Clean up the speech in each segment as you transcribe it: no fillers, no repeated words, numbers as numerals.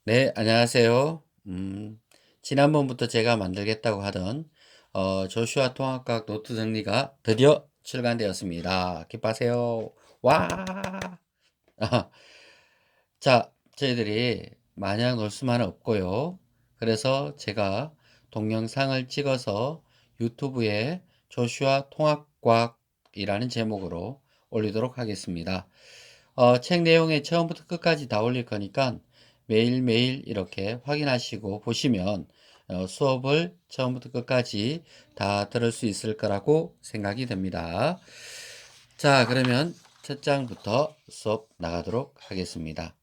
네, 안녕하세요. 지난번부터 제가 만들겠다고 하던 조슈아 통합과학 노트 정리가 드디어 출간되었습니다. 기뻐하세요. 와! 자, 저희들이 마냥 놀 수만은 없고요. 그래서 제가 동영상을 찍어서 유튜브에 조슈아 통합과학이라는 제목으로 올리도록 하겠습니다. 책 내용에 처음부터 끝까지 다 올릴 거니까 매일매일 이렇게 확인하시고 보시면 수업을 처음부터 끝까지 다 들을 수 있을 거라고 생각이 됩니다. 자, 그러면 첫 장부터 수업 나가도록 하겠습니다.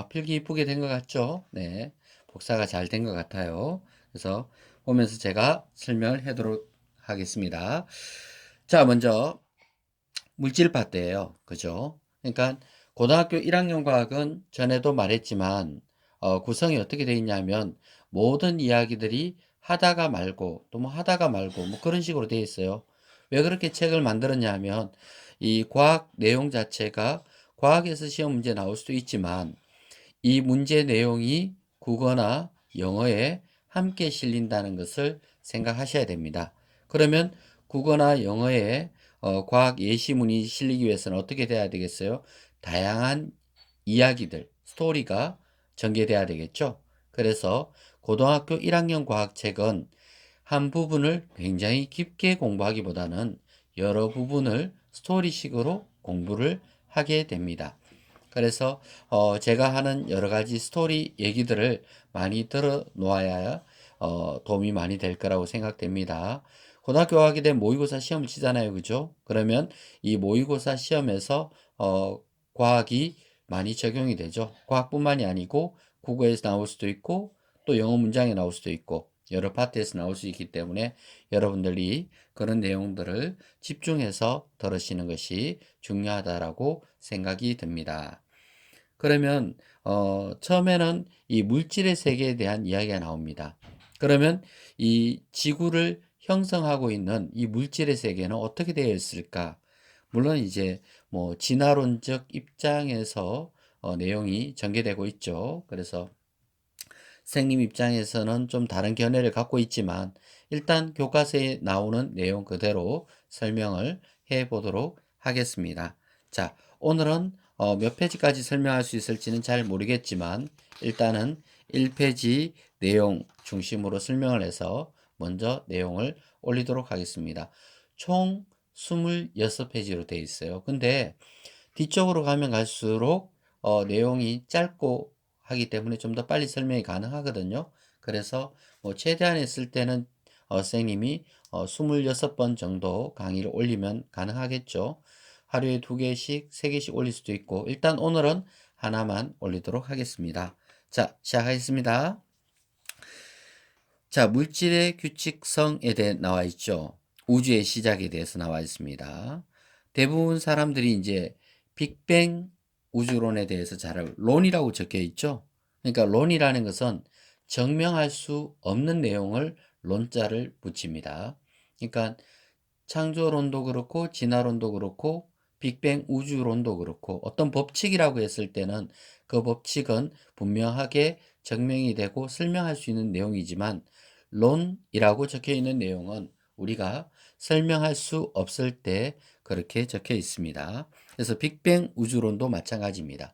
필기 이쁘게 된 것 같죠? 네. 복사가 잘 된 것 같아요. 그래서 보면서 제가 설명을 하도록 하겠습니다. 자, 먼저 물질 파트예요. 그죠? 그러니까 고등학교 1학년 과학은 전에도 말했지만 구성이 어떻게 되어 있냐면 모든 이야기들이 하다가 말고 또 뭐 하다가 말고 뭐 그런 식으로 되어 있어요. 왜 그렇게 책을 만들었냐 하면 이 과학 내용 자체가 과학에서 시험 문제 나올 수도 있지만 이 문제 내용이 국어나 영어에 함께 실린다는 것을 생각하셔야 됩니다. 그러면 국어나 영어에 과학 예시문이 실리기 위해서는 어떻게 돼야 되겠어요? 다양한 이야기들, 스토리가 전개돼야 되겠죠. 그래서 고등학교 1학년 과학책은 한 부분을 굉장히 깊게 공부하기보다는 여러 부분을 스토리식으로 공부를 하게 됩니다. 그래서 제가 하는 여러 가지 스토리 얘기들을 많이 들어 놓아야 도움이 많이 될 거라고 생각됩니다. 고등학교 가게 되면 모의고사 시험을 치잖아요. 그죠? 그러면 이 모의고사 시험에서 과학이 많이 적용이 되죠. 과학뿐만이 아니고 국어에서 나올 수도 있고 또 영어 문장에 나올 수도 있고 여러 파트에서 나올 수 있기 때문에 여러분들이 그런 내용들을 집중해서 들으시는 것이 중요하다라고 생각이 듭니다. 그러면 처음에는 이 물질의 세계에 대한 이야기가 나옵니다. 그러면 이 지구를 형성하고 있는 이 물질의 세계는 어떻게 되어 있을까? 물론 이제 뭐 진화론적 입장에서 내용이 전개되고 있죠. 그래서 선생님 입장에서는 좀 다른 견해를 갖고 있지만 일단 교과서에 나오는 내용 그대로 설명을 해 보도록 하겠습니다. 자, 오늘은 몇 페이지까지 설명할 수 있을지는 잘 모르겠지만 일단은 1페이지 내용 중심으로 설명을 해서 먼저 내용을 올리도록 하겠습니다. 총 26페이지로 되어 있어요. 근데 뒤쪽으로 가면 갈수록 내용이 짧고 하기 때문에 좀 더 빨리 설명이 가능하거든요. 그래서 뭐 최대한 했을 때는 선생님이 26번 정도 강의를 올리면 가능하겠죠. 하루에 2개씩, 3개씩 올릴 수도 있고 일단 오늘은 하나만 올리도록 하겠습니다. 자, 시작하겠습니다. 자, 물질의 규칙성에 대해 나와 있죠. 우주의 시작에 대해서 나와 있습니다. 대부분 사람들이 이제 빅뱅 우주론에 대해서 잘 알고, 론이라고 적혀 있죠. 그러니까 론이라는 것은 증명할 수 없는 내용을 론자를 붙입니다. 그러니까 창조론도 그렇고 진화론도 그렇고 빅뱅 우주론도 그렇고 어떤 법칙이라고 했을 때는 그 법칙은 분명하게 증명이 되고 설명할 수 있는 내용이지만 론이라고 적혀 있는 내용은 우리가 설명할 수 없을 때 그렇게 적혀 있습니다. 그래서 빅뱅 우주론도 마찬가지입니다.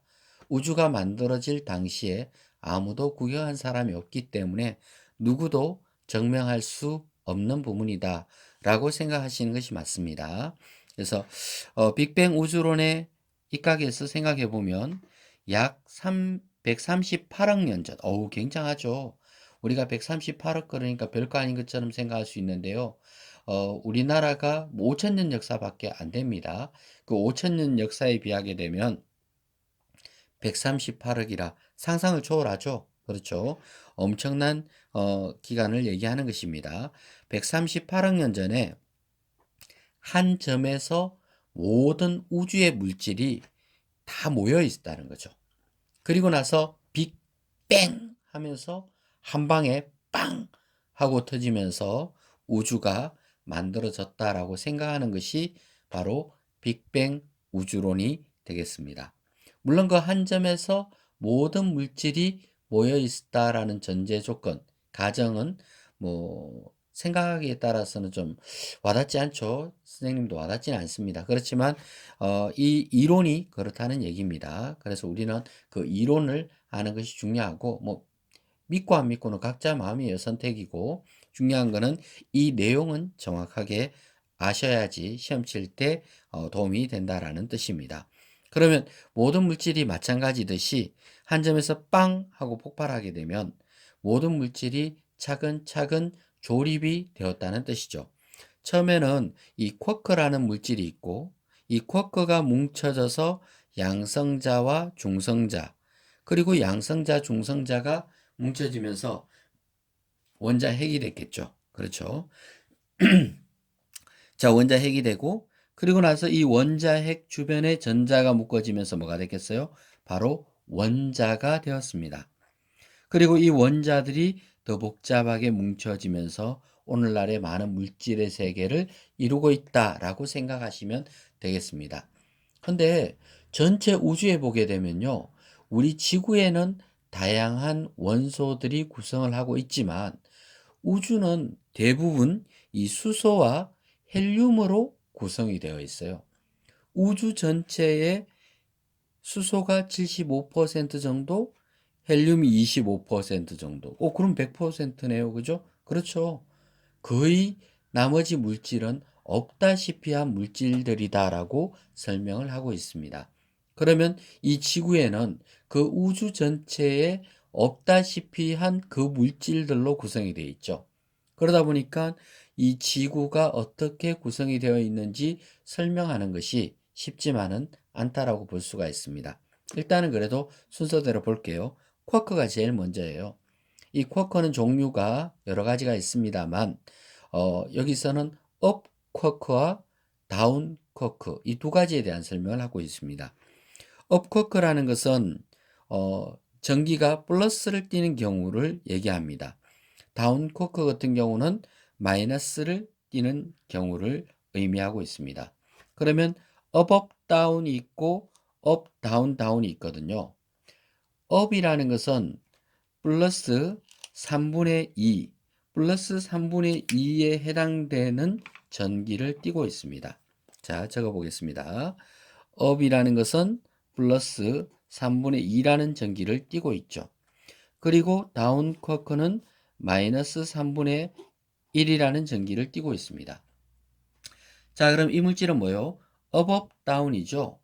우주가 만들어질 당시에 아무도 구경한 사람이 없기 때문에 누구도 증명할 수 없는 부분이다 라고 생각하시는 것이 맞습니다. 그래서 빅뱅 우주론의 입각에서 생각해 보면 약 138억 년 전, 굉장하죠. 우리가 138억 그러니까 별거 아닌 것처럼 생각할 수 있는데요. 우리나라가 5천 년 역사밖에 안 됩니다. 그 5천 년 역사에 비하게 되면 138억이라 상상을 초월하죠. 그렇죠. 엄청난 기간을 얘기하는 것입니다. 138억 년 전에 한 점에서 모든 우주의 물질이 다 모여 있다는 거죠. 그리고 나서 빅뱅 하면서 한 방에 빵 하고 터지면서 우주가 만들어졌다라고 생각하는 것이 바로 빅뱅 우주론이 되겠습니다. 물론 그 한 점에서 모든 물질이 모여 있다라는 전제 조건, 가정은 뭐 생각하기에 따라서는 좀 와닿지 않죠. 선생님도 와닿지는 않습니다. 그렇지만 이 이론이 그렇다는 얘기입니다. 그래서 우리는 그 이론을 아는 것이 중요하고 뭐 믿고 안 믿고는 각자 마음이에요. 선택이고 중요한 거는 이 내용은 정확하게 아셔야지 시험 칠 때 도움이 된다라는 뜻입니다. 그러면 모든 물질이 마찬가지듯이 한 점에서 빵 하고 폭발하게 되면 모든 물질이 차근차근 조립이 되었다는 뜻이죠. 처음에는 이 쿼크라는 물질이 있고 이 쿼크가 뭉쳐져서 양성자와 중성자 그리고 양성자, 중성자가 뭉쳐지면서 원자 핵이 됐겠죠. 그렇죠. 자, 원자 핵이 되고 그리고 나서 이 원자 핵 주변에 전자가 묶어지면서 뭐가 됐겠어요? 바로 원자가 되었습니다. 그리고 이 원자들이 더 복잡하게 뭉쳐지면서 오늘날의 많은 물질의 세계를 이루고 있다라고 생각하시면 되겠습니다. 근데 전체 우주에 보게 되면요. 우리 지구에는 다양한 원소들이 구성을 하고 있지만 우주는 대부분 이 수소와 헬륨으로 구성이 되어 있어요. 우주 전체의 수소가 75% 정도, 헬륨이 25% 정도. 그럼 100%네요. 그죠? 그렇죠. 거의 나머지 물질은 없다시피 한 물질들이다라고 설명을 하고 있습니다. 그러면 이 지구에는 그 우주 전체에 없다시피 한 그 물질들로 구성이 되어 있죠. 그러다 보니까 이 지구가 어떻게 구성이 되어 있는지 설명하는 것이 쉽지만은 않다라고 볼 수가 있습니다. 일단은 그래도 순서대로 볼게요. 쿼크가 제일 먼저예요. 이 쿼커는 종류가 여러 가지가 있습니다만 여기서는 업 쿼크와 다운 쿼크 이 두 가지에 대한 설명을 하고 있습니다. 업 쿼크라는 것은 전기가 플러스를 띠는 경우를 얘기합니다. 다운 쿼크 같은 경우는 마이너스를 띠는 경우를 의미하고 있습니다. 그러면 업 다운이 있고 업 다운 다운이 있거든요. 업이라는 것은 플러스 3분의 2, 플러스 3분의 2에 해당되는 전기를 띠고 있습니다. 자, 적어 보겠습니다. 업이라는 것은 플러스 3분의 2라는 전기를 띠고 있죠. 그리고 다운 쿼크는 마이너스 3분의 1이라는 전기를 띠고 있습니다. 자, 그럼 이 물질은 뭐요? 업, 다운이죠.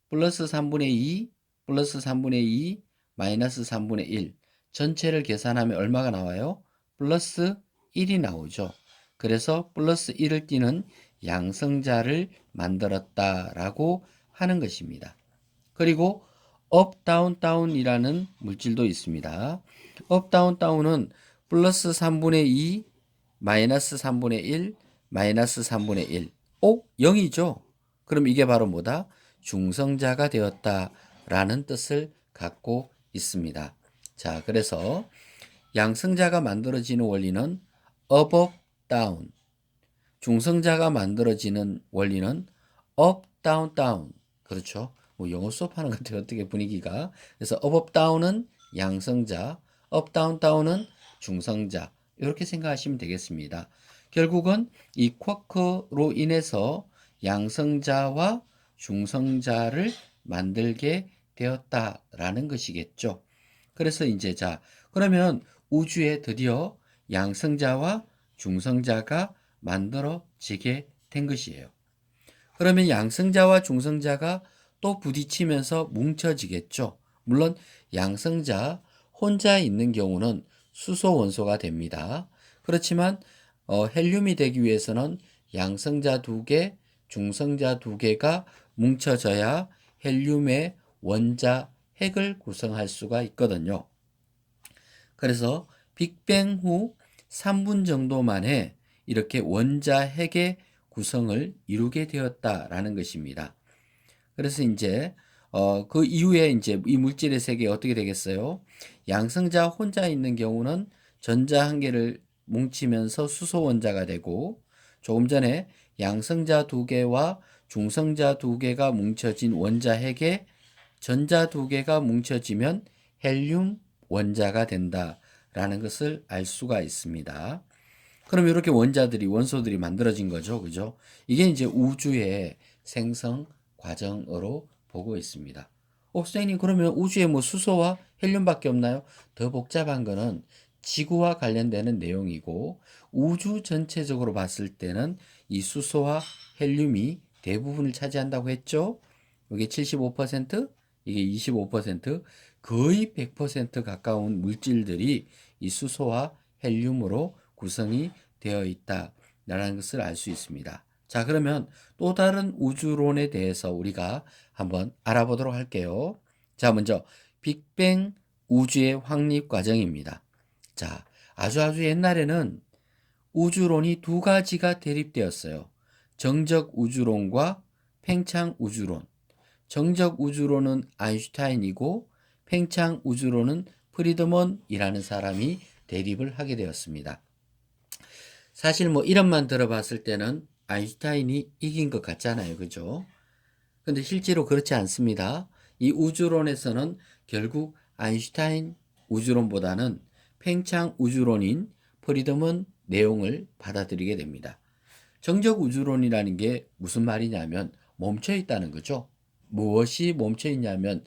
플러스 3분의 2, 플러스 3분의 2, 마이너스 3분의 1. 전체를 계산하면 얼마가 나와요? 플러스 1이 나오죠. 그래서 플러스 1을 띠는 양성자를 만들었다라고 하는 것입니다. 그리고 업, 다운, 다운이라는 물질도 있습니다. 업, 다운, 다운은 플러스 3분의 2, 마이너스 3분의 1, 마이너스 3분의 1. 0이죠. 그럼 이게 바로 뭐다? 중성자가 되었다라는 뜻을 갖고 있습니다. 자, 그래서 양성자가 만들어지는 원리는 up, up, down. 중성자가 만들어지는 원리는 up, down, down. 그렇죠? 뭐 영어 수업하는 것 같아요. 어떻게 분위기가. 그래서 up, up, down은 양성자, up, down, down은 중성자. 이렇게 생각하시면 되겠습니다. 결국은 이 쿼크로 인해서 양성자와 중성자를 만들게 되었다라는 것이겠죠. 그래서 이제 자, 그러면 우주에 드디어 양성자와 중성자가 만들어지게 된 것이에요. 그러면 양성자와 중성자가 또 부딪히면서 뭉쳐지겠죠. 물론 양성자 혼자 있는 경우는 수소 원소가 됩니다. 그렇지만 헬륨이 되기 위해서는 양성자 두 개, 중성자 두 개가 뭉쳐져야 헬륨의 원자 핵을 구성할 수가 있거든요. 그래서 빅뱅 후 3분 정도 만에 이렇게 원자 핵의 구성을 이루게 되었다라는 것입니다. 그래서 이제 그 이후에 이제 이 물질의 세계가 어떻게 되겠어요? 양성자 혼자 있는 경우는 전자 한 개를 뭉치면서 수소 원자가 되고 조금 전에 양성자 두 개와 중성자 두 개가 뭉쳐진 원자 핵에 전자 두 개가 뭉쳐지면 헬륨 원자가 된다라는 것을 알 수가 있습니다. 그럼 이렇게 원소들이 만들어진 거죠. 그죠? 이게 이제 우주의 생성 과정으로 보고 있습니다. 선생님, 그러면 우주에 뭐 수소와 헬륨밖에 없나요? 더 복잡한 거는 지구와 관련되는 내용이고, 우주 전체적으로 봤을 때는 이 수소와 헬륨이 대부분을 차지한다고 했죠? 이게 75%, 이게 25%, 거의 100% 가까운 물질들이 이 수소와 헬륨으로 구성이 되어 있다라는 것을 알 수 있습니다. 자, 그러면 또 다른 우주론에 대해서 우리가 한번 알아보도록 할게요. 자, 먼저 빅뱅 우주의 확립 과정입니다. 자, 아주 옛날에는 우주론이 두 가지가 대립되었어요. 정적 우주론과 팽창 우주론. 정적 우주론은 아인슈타인이고 팽창 우주론은 프리드먼이라는 사람이 대립을 하게 되었습니다. 사실 뭐 이름만 들어봤을 때는 아인슈타인이 이긴 것 같잖아요. 그죠? 근데 실제로 그렇지 않습니다. 이 우주론에서는 결국 아인슈타인 우주론보다는 팽창 우주론인 프리드먼 내용을 받아들이게 됩니다. 정적 우주론이라는 게 무슨 말이냐면 멈춰 있다는 거죠. 무엇이 멈춰 있냐면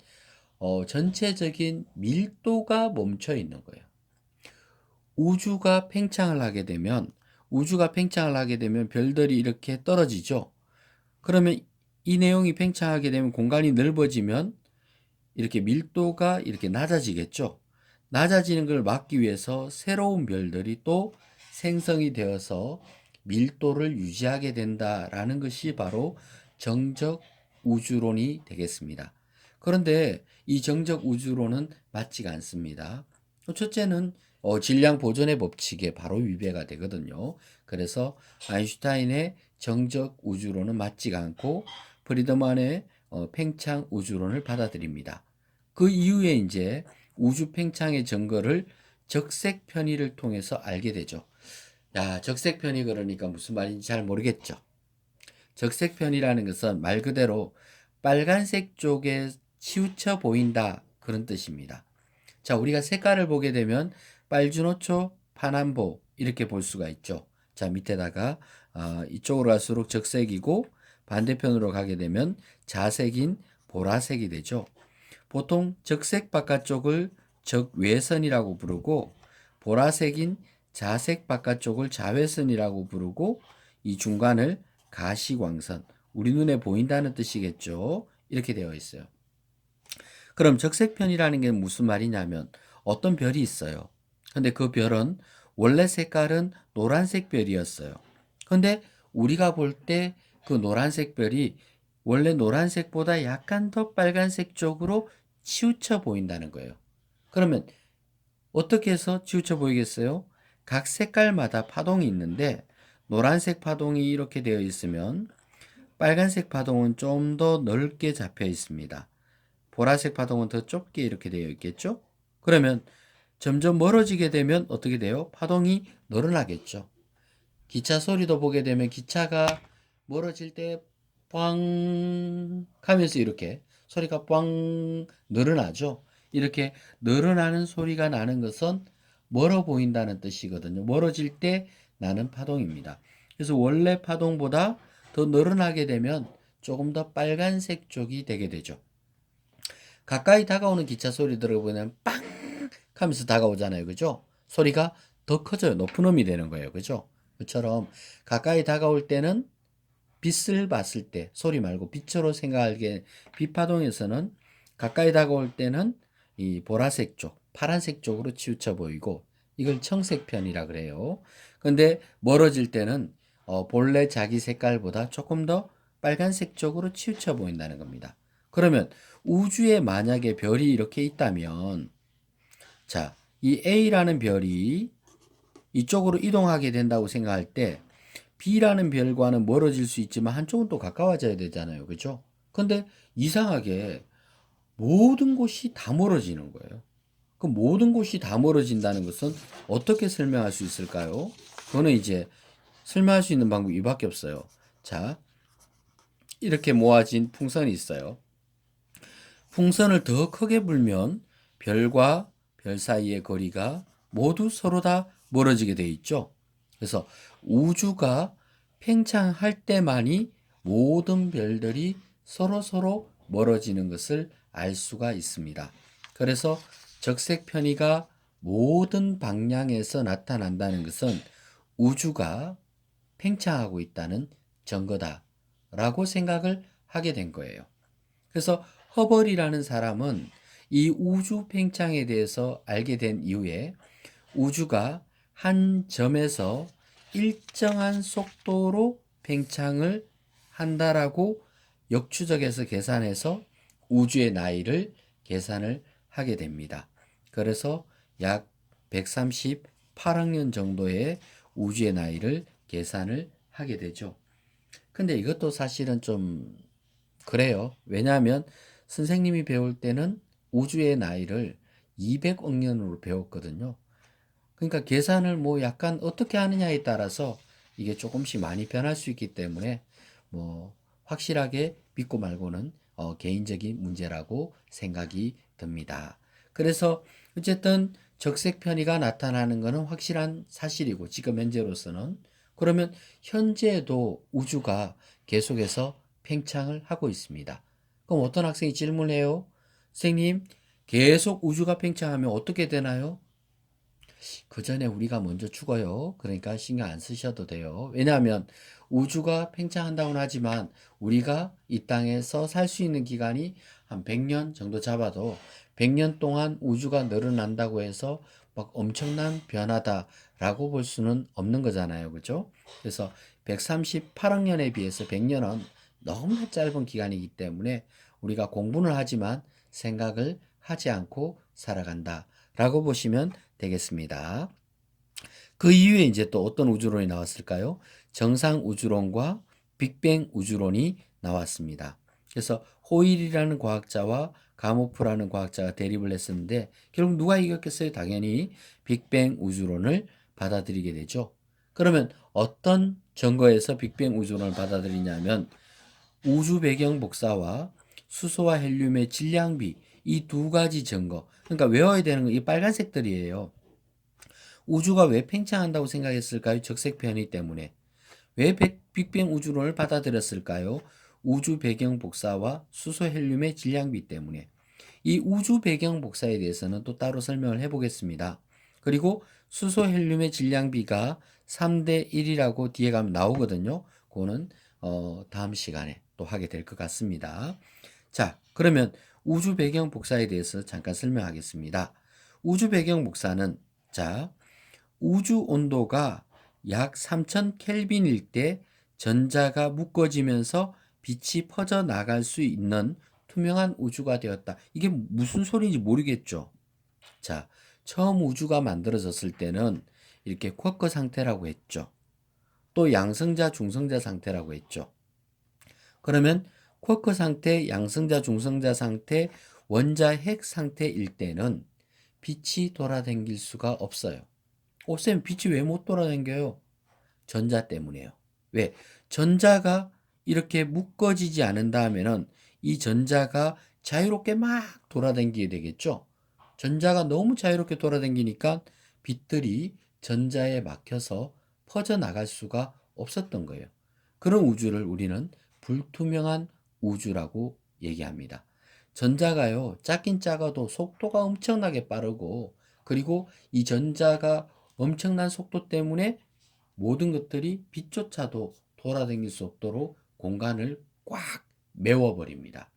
전체적인 밀도가 멈춰 있는 거예요. 우주가 팽창을 하게 되면 별들이 이렇게 떨어지죠. 그러면 이 내용이 팽창하게 되면 공간이 넓어지면 이렇게 밀도가 이렇게 낮아지겠죠. 낮아지는 걸 막기 위해서 새로운 별들이 또 생성이 되어서 밀도를 유지하게 된다라는 것이 바로 정적 우주론이 되겠습니다. 그런데 이 정적 우주론은 맞지가 않습니다. 첫째는 질량 보존의 법칙에 바로 위배가 되거든요. 그래서 아인슈타인의 정적 우주론은 맞지가 않고 프리드만의 팽창 우주론을 받아들입니다. 그 이후에 이제 우주 팽창의 증거를 적색 편의를 통해서 알게 되죠. 야, 적색 편의 그러니까 무슨 말인지 잘 모르겠죠. 적색 편의라는 것은 말 그대로 빨간색 쪽에 치우쳐 보인다 그런 뜻입니다. 자, 우리가 색깔을 보게 되면 빨주노초, 파남보 이렇게 볼 수가 있죠. 자, 밑에다가 이쪽으로 갈수록 적색이고 반대편으로 가게 되면 자색인 보라색이 되죠. 보통 적색 바깥쪽을 적외선이라고 부르고 보라색인 자색 바깥쪽을 자외선이라고 부르고 이 중간을 가시광선, 우리 눈에 보인다는 뜻이겠죠. 이렇게 되어 있어요. 그럼 적색편이라는 게 무슨 말이냐면 어떤 별이 있어요. 근데 그 별은 원래 색깔은 노란색 별이었어요. 근데 우리가 볼 때 그 노란색 별이 원래 노란색보다 약간 더 빨간색 쪽으로 치우쳐 보인다는 거예요. 그러면 어떻게 해서 치우쳐 보이겠어요? 각 색깔마다 파동이 있는데 노란색 파동이 이렇게 되어 있으면 빨간색 파동은 좀 더 넓게 잡혀 있습니다. 보라색 파동은 더 좁게 이렇게 되어 있겠죠? 그러면 점점 멀어지게 되면 어떻게 돼요? 파동이 늘어나겠죠. 기차 소리도 보게 되면 기차가 멀어질 때 꽝 하면서 이렇게 소리가 꽝 늘어나죠. 이렇게 늘어나는 소리가 나는 것은 멀어 보인다는 뜻이거든요. 멀어질 때 나는 파동입니다. 그래서 원래 파동보다 더 늘어나게 되면 조금 더 빨간색 쪽이 되게 되죠. 가까이 다가오는 기차 소리 들어보면 빵 하면서 다가오잖아요. 그죠? 소리가 더 커져요. 높은 음이 되는 거예요. 그죠? 그처럼 가까이 다가올 때는 빛을 봤을 때 소리 말고 빛으로 생각하기에 빛파동에서는 가까이 다가올 때는 이 보라색 쪽, 파란색 쪽으로 치우쳐 보이고 이걸 청색편이라 그래요. 근데 멀어질 때는 본래 자기 색깔보다 조금 더 빨간색 쪽으로 치우쳐 보인다는 겁니다. 그러면 우주에 만약에 별이 이렇게 있다면 자, 이 A라는 별이 이쪽으로 이동하게 된다고 생각할 때 B라는 별과는 멀어질 수 있지만 한쪽은 또 가까워져야 되잖아요. 그죠? 근데 이상하게 모든 곳이 다 멀어지는 거예요. 그 모든 곳이 다 멀어진다는 것은 어떻게 설명할 수 있을까요? 그거는 이제 설명할 수 있는 방법이 이밖에 없어요. 자, 이렇게 모아진 풍선이 있어요. 풍선을 더 크게 불면 별과 별 사이의 거리가 모두 서로 다 멀어지게 되어 있죠. 그래서 우주가 팽창할 때만이 모든 별들이 서로 멀어지는 것을 알 수가 있습니다. 그래서 적색 편의가 모든 방향에서 나타난다는 것은 우주가 팽창하고 있다는 증거다라고 생각을 하게 된 거예요. 그래서 허벌이라는 사람은 이 우주 팽창에 대해서 알게 된 이후에 우주가 한 점에서 일정한 속도로 팽창을 한다라고 역추적해서 계산해서 우주의 나이를 계산을 하게 됩니다. 그래서 약 138억 년 정도의 우주의 나이를 계산을 하게 되죠. 근데 이것도 사실은 좀 그래요. 왜냐하면 선생님이 배울 때는 우주의 나이를 200억 년으로 배웠거든요. 그러니까 계산을 뭐 약간 어떻게 하느냐에 따라서 이게 조금씩 많이 변할 수 있기 때문에 뭐 확실하게 믿고 말고는 개인적인 문제라고 생각이 듭니다. 그래서 어쨌든 적색 편의가 나타나는 것은 확실한 사실이고 지금 현재로서는 그러면 현재도 우주가 계속해서 팽창을 하고 있습니다. 그럼 어떤 학생이 질문해요? 선생님, 계속 우주가 팽창하면 어떻게 되나요? 그 전에 우리가 먼저 죽어요. 그러니까 신경 안 쓰셔도 돼요. 왜냐하면 우주가 팽창한다고는 하지만 우리가 이 땅에서 살 수 있는 기간이 한 100년 정도 잡아도 100년 동안 우주가 늘어난다고 해서 막 엄청난 변화다라고 볼 수는 없는 거잖아요. 그죠? 그래서 138억 년에 비해서 100년은 너무나 짧은 기간이기 때문에 우리가 공부는 하지만 생각을 하지 않고 살아간다라고 보시면 되겠습니다. 그 이후에 이제 또 어떤 우주론이 나왔을까요? 정상 우주론과 빅뱅 우주론이 나왔습니다. 그래서 호일이라는 과학자와 가모프라는 과학자가 대립을 했었는데 결국 누가 이겼겠어요? 당연히 빅뱅 우주론을 받아들이게 되죠. 그러면 어떤 증거에서 빅뱅 우주론을 받아들이냐면 우주 배경 복사와 수소와 헬륨의 질량비 이 두 가지 증거. 그러니까 외워야 되는 건 이 빨간색들이에요. 우주가 왜 팽창한다고 생각했을까요? 적색 편의 때문에. 왜 빅뱅 우주론을 받아들였을까요? 우주 배경 복사와 수소 헬륨의 질량비 때문에. 이 우주 배경 복사에 대해서는 또 따로 설명을 해보겠습니다. 그리고 수소 헬륨의 질량비가 3대 1이라고 뒤에 가면 나오거든요. 그거는 다음 시간에 또 하게 될 것 같습니다. 자, 그러면 우주 배경 복사에 대해서 잠깐 설명하겠습니다. 우주 배경 복사는 자, 우주 온도가 약 3000 켈빈일 때 전자가 묶어지면서 빛이 퍼져 나갈 수 있는 투명한 우주가 되었다. 이게 무슨 소리인지 모르겠죠. 자, 처음 우주가 만들어졌을 때는 이렇게 쿼크 상태라고 했죠. 또 양성자, 중성자 상태라고 했죠. 그러면 쿼크 상태, 양성자, 중성자 상태, 원자 핵 상태일 때는 빛이 돌아다닐 수가 없어요. 쌤, 빛이 왜 못 돌아다녀요? 전자 때문에요. 왜? 전자가 이렇게 묶어지지 않는다 하면은 이 전자가 자유롭게 막 돌아다니게 되겠죠? 전자가 너무 자유롭게 돌아다니니까 빛들이 전자에 막혀서 퍼져나갈 수가 없었던 거예요. 그런 우주를 우리는 불투명한 우주라고 얘기합니다. 전자가요, 작긴 작아도 속도가 엄청나게 빠르고, 그리고 이 전자가 엄청난 속도 때문에 모든 것들이 빛조차도 돌아다닐 수 없도록 공간을 꽉 메워버립니다.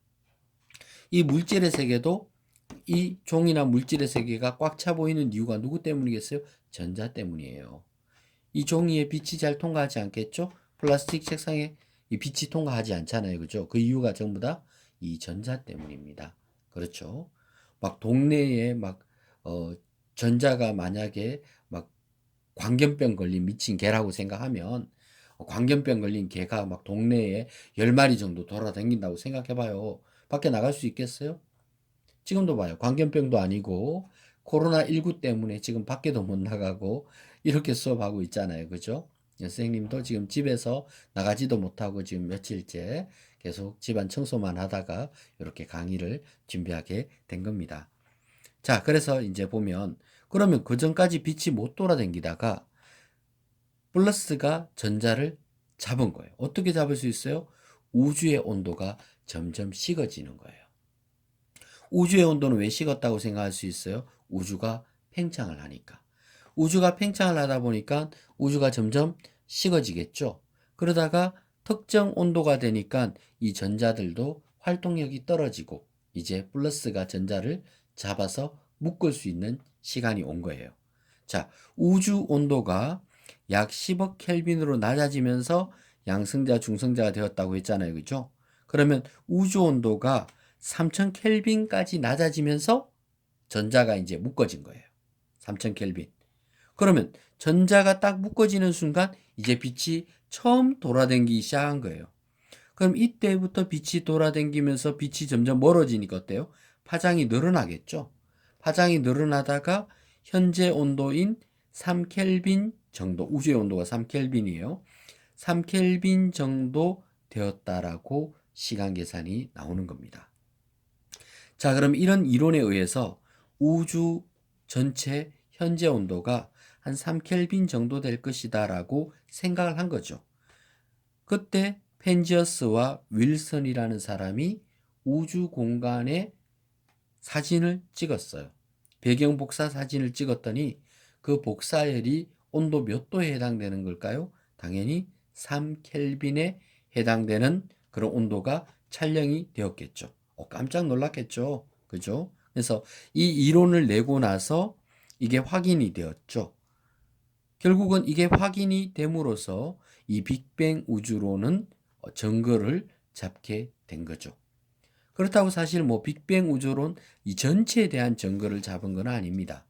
이 물질의 세계도 이 종이나 물질의 세계가 꽉 차 보이는 이유가 누구 때문이겠어요? 전자 때문이에요. 이 종이에 빛이 잘 통과하지 않겠죠? 플라스틱 책상에 이 빛이 통과하지 않잖아요. 그죠? 그 이유가 전부 다 이 전자 때문입니다. 그렇죠? 막 동네에 막, 전자가 만약에 막 광견병 걸린 미친 개라고 생각하면 광견병 걸린 개가 막 동네에 10마리 정도 돌아다닌다고 생각해봐요. 밖에 나갈 수 있겠어요? 지금도 봐요. 광견병도 아니고 코로나19 때문에 지금 밖에도 못 나가고 이렇게 수업하고 있잖아요. 그죠? 선생님도 지금 집에서 나가지도 못하고 지금 며칠째 계속 집안 청소만 하다가 이렇게 강의를 준비하게 된 겁니다. 자, 그래서 이제 보면 그러면 그 전까지 빛이 못 돌아다니다가 플러스가 전자를 잡은 거예요. 어떻게 잡을 수 있어요? 우주의 온도가 점점 식어지는 거예요. 우주의 온도는 왜 식었다고 생각할 수 있어요? 우주가 팽창을 하니까. 우주가 팽창을 하다 보니까 우주가 점점 식어지겠죠. 그러다가 특정 온도가 되니까 이 전자들도 활동력이 떨어지고 이제 플러스가 전자를 잡아서 묶을 수 있는 시간이 온 거예요. 자, 우주 온도가 약 10억 켈빈으로 낮아지면서 양성자, 중성자가 되었다고 했잖아요. 그죠? 그러면 우주 온도가 3000 켈빈까지 낮아지면서 전자가 이제 묶어진 거예요. 3000 켈빈. 그러면 전자가 딱 묶어지는 순간 이제 빛이 처음 돌아다니기 시작한 거예요. 그럼 이때부터 빛이 돌아다니면서 빛이 점점 멀어지니까 어때요? 파장이 늘어나겠죠. 파장이 늘어나다가 현재 온도인 3켈빈 정도, 우주의 온도가 3켈빈이에요. 3켈빈 정도 되었다라고 시간 계산이 나오는 겁니다. 자, 그럼 이런 이론에 의해서 우주 전체 현재 온도가 한 3켈빈 정도 될 것이다라고 생각을 한 거죠. 그때 펜지어스와 윌슨이라는 사람이 우주 공간의 사진을 찍었어요. 배경 복사 사진을 찍었더니 그 복사열이 온도 몇 도에 해당되는 걸까요? 당연히 3켈빈에 해당되는 그런 온도가 촬영이 되었겠죠. 깜짝 놀랐겠죠. 그죠? 그래서 이 이론을 내고 나서 이게 확인이 되었죠. 결국은 이게 확인이 됨으로써 이 빅뱅 우주론은 정거를 잡게 된 거죠. 그렇다고 사실 뭐 빅뱅 우주론 이 전체에 대한 정거를 잡은 건 아닙니다.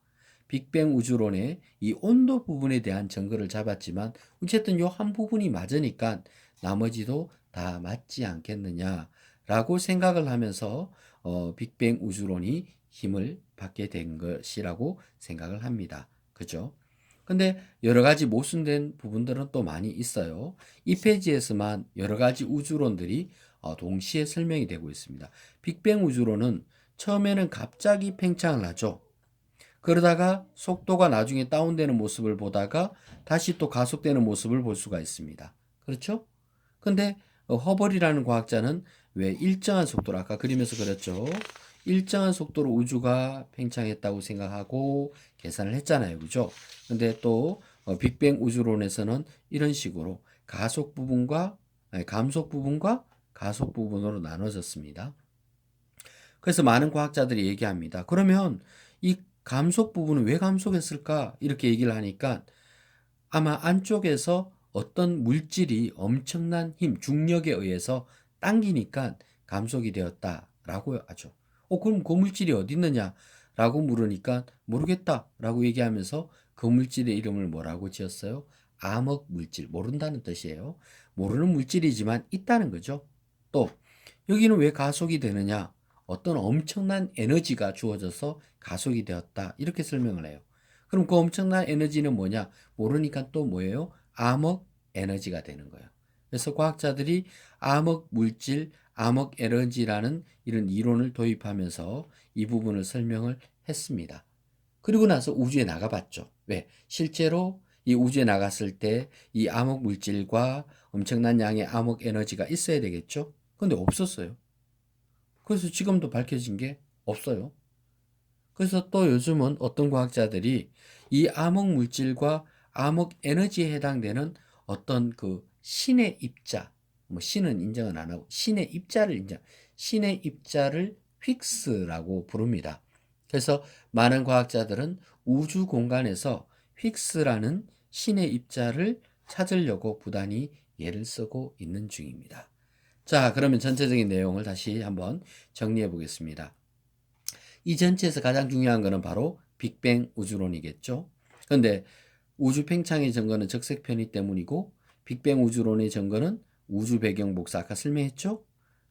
빅뱅 우주론의 이 온도 부분에 대한 정거를 잡았지만 어쨌든 요 한 부분이 맞으니까 나머지도 다 맞지 않겠느냐라고 생각을 하면서 빅뱅 우주론이 힘을 받게 된 것이라고 생각을 합니다. 그죠? 근데 여러 가지 모순된 부분들은 또 많이 있어요. 이 페이지에서만 여러 가지 우주론들이 동시에 설명이 되고 있습니다. 빅뱅 우주론은 처음에는 갑자기 팽창을 하죠. 그러다가 속도가 나중에 다운되는 모습을 보다가 다시 또 가속되는 모습을 볼 수가 있습니다. 그렇죠? 근데 허벌이라는 과학자는 왜 일정한 속도로 아까 그림에서 그렸죠. 일정한 속도로 우주가 팽창했다고 생각하고 계산을 했잖아요. 그죠? 근데 또 빅뱅 우주론에서는 이런 식으로 가속 부분과 감속 부분과 가속 부분으로 나눠졌습니다. 그래서 많은 과학자들이 얘기합니다. 그러면 이 감속 부분은 왜 감속했을까? 이렇게 얘기를 하니까 아마 안쪽에서 어떤 물질이 엄청난 힘, 중력에 의해서 당기니까 감속이 되었다라고 하죠. 그럼 그 물질이 어디 있느냐? 라고 물으니까 모르겠다라고 얘기하면서 그 물질의 이름을 뭐라고 지었어요? 암흑 물질, 모른다는 뜻이에요. 모르는 물질이지만 있다는 거죠. 또 여기는 왜 가속이 되느냐? 어떤 엄청난 에너지가 주어져서 가속이 되었다. 이렇게 설명을 해요. 그럼 그 엄청난 에너지는 뭐냐? 모르니까 또 뭐예요? 암흑 에너지가 되는 거예요. 그래서 과학자들이 암흑 물질, 암흑 에너지라는 이런 이론을 도입하면서 이 부분을 설명을 했습니다. 그리고 나서 우주에 나가봤죠. 왜? 실제로 이 우주에 나갔을 때 이 암흑 물질과 엄청난 양의 암흑 에너지가 있어야 되겠죠? 근데 없었어요. 그래서 지금도 밝혀진 게 없어요. 그래서 또 요즘은 어떤 과학자들이 이 암흑 물질과 암흑 에너지에 해당되는 어떤 그 신의 입자, 뭐 신은 인정은 안 하고 신의 입자를 신의 입자를 힉스라고 부릅니다. 그래서 많은 과학자들은 우주 공간에서 힉스라는 신의 입자를 찾으려고 부단히 애를 쓰고 있는 중입니다. 자, 그러면 전체적인 내용을 다시 한번 정리해 보겠습니다. 이 전체에서 가장 중요한 것은 바로 빅뱅 우주론이겠죠. 그런데 우주 팽창의 증거는 적색 편의 때문이고 빅뱅 우주론의 증거는 우주 배경 복사 아까 설명했죠.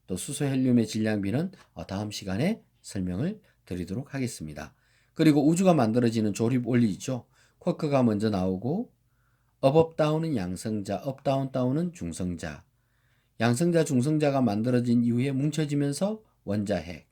또 수소 헬륨의 질량비는 다음 시간에 설명을 드리도록 하겠습니다. 그리고 우주가 만들어지는 조립 원리 있죠. 쿼크가 먼저 나오고 업업 다운은 양성자, 업 다운 다운은 중성자. 양성자, 중성자가 만들어진 이후에 뭉쳐지면서 원자핵.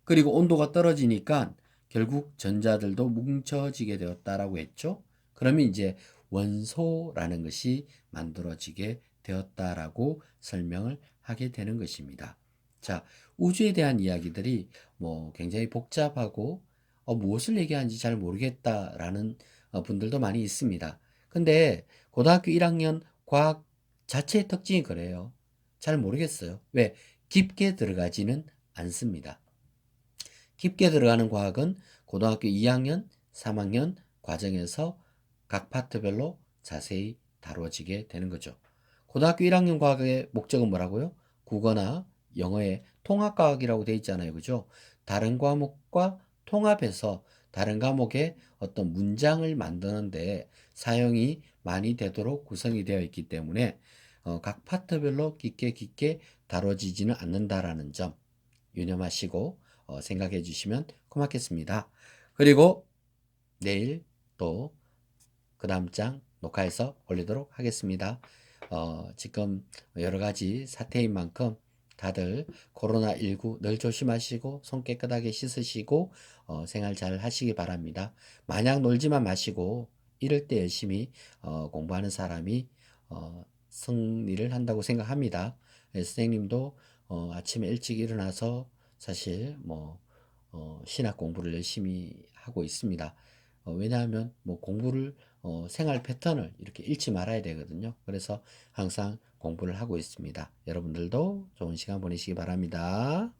그리고 온도가 떨어지니까 결국 전자들도 뭉쳐지게 되었다라고 했죠. 그러면 이제 원소라는 것이 만들어지게 되었다라고 설명을 하게 되는 것입니다. 자, 우주에 대한 이야기들이 뭐 굉장히 복잡하고 무엇을 얘기하는지 잘 모르겠다라는 분들도 많이 있습니다. 근데 고등학교 1학년 과학 자체의 특징이 그래요. 잘 모르겠어요. 왜? 깊게 들어가지는 않습니다. 깊게 들어가는 과학은 고등학교 2학년, 3학년 과정에서 각 파트별로 자세히 다뤄지게 되는 거죠. 고등학교 1학년 과학의 목적은 뭐라고요? 국어나 영어의 통합과학이라고 되어 있잖아요. 그죠? 다른 과목과 통합해서 다른 과목의 어떤 문장을 만드는데 사용이 많이 되도록 구성이 되어 있기 때문에 각 파트별로 깊게 다뤄지지는 않는다라는 점 유념하시고 생각해 주시면 고맙겠습니다. 그리고 내일 또 그 다음 장 녹화해서 올리도록 하겠습니다. 지금 여러 가지 사태인 만큼 다들 코로나19 늘 조심하시고 손 깨끗하게 씻으시고 생활 잘 하시기 바랍니다. 마냥 놀지만 마시고 이럴 때 열심히 공부하는 사람이 승리를 한다고 생각합니다. 선생님도 아침에 일찍 일어나서 사실 뭐 신학 공부를 열심히 하고 있습니다. 왜냐하면 뭐 공부를 생활 패턴을 이렇게 잃지 말아야 되거든요. 그래서 항상 공부를 하고 있습니다. 여러분들도 좋은 시간 보내시기 바랍니다.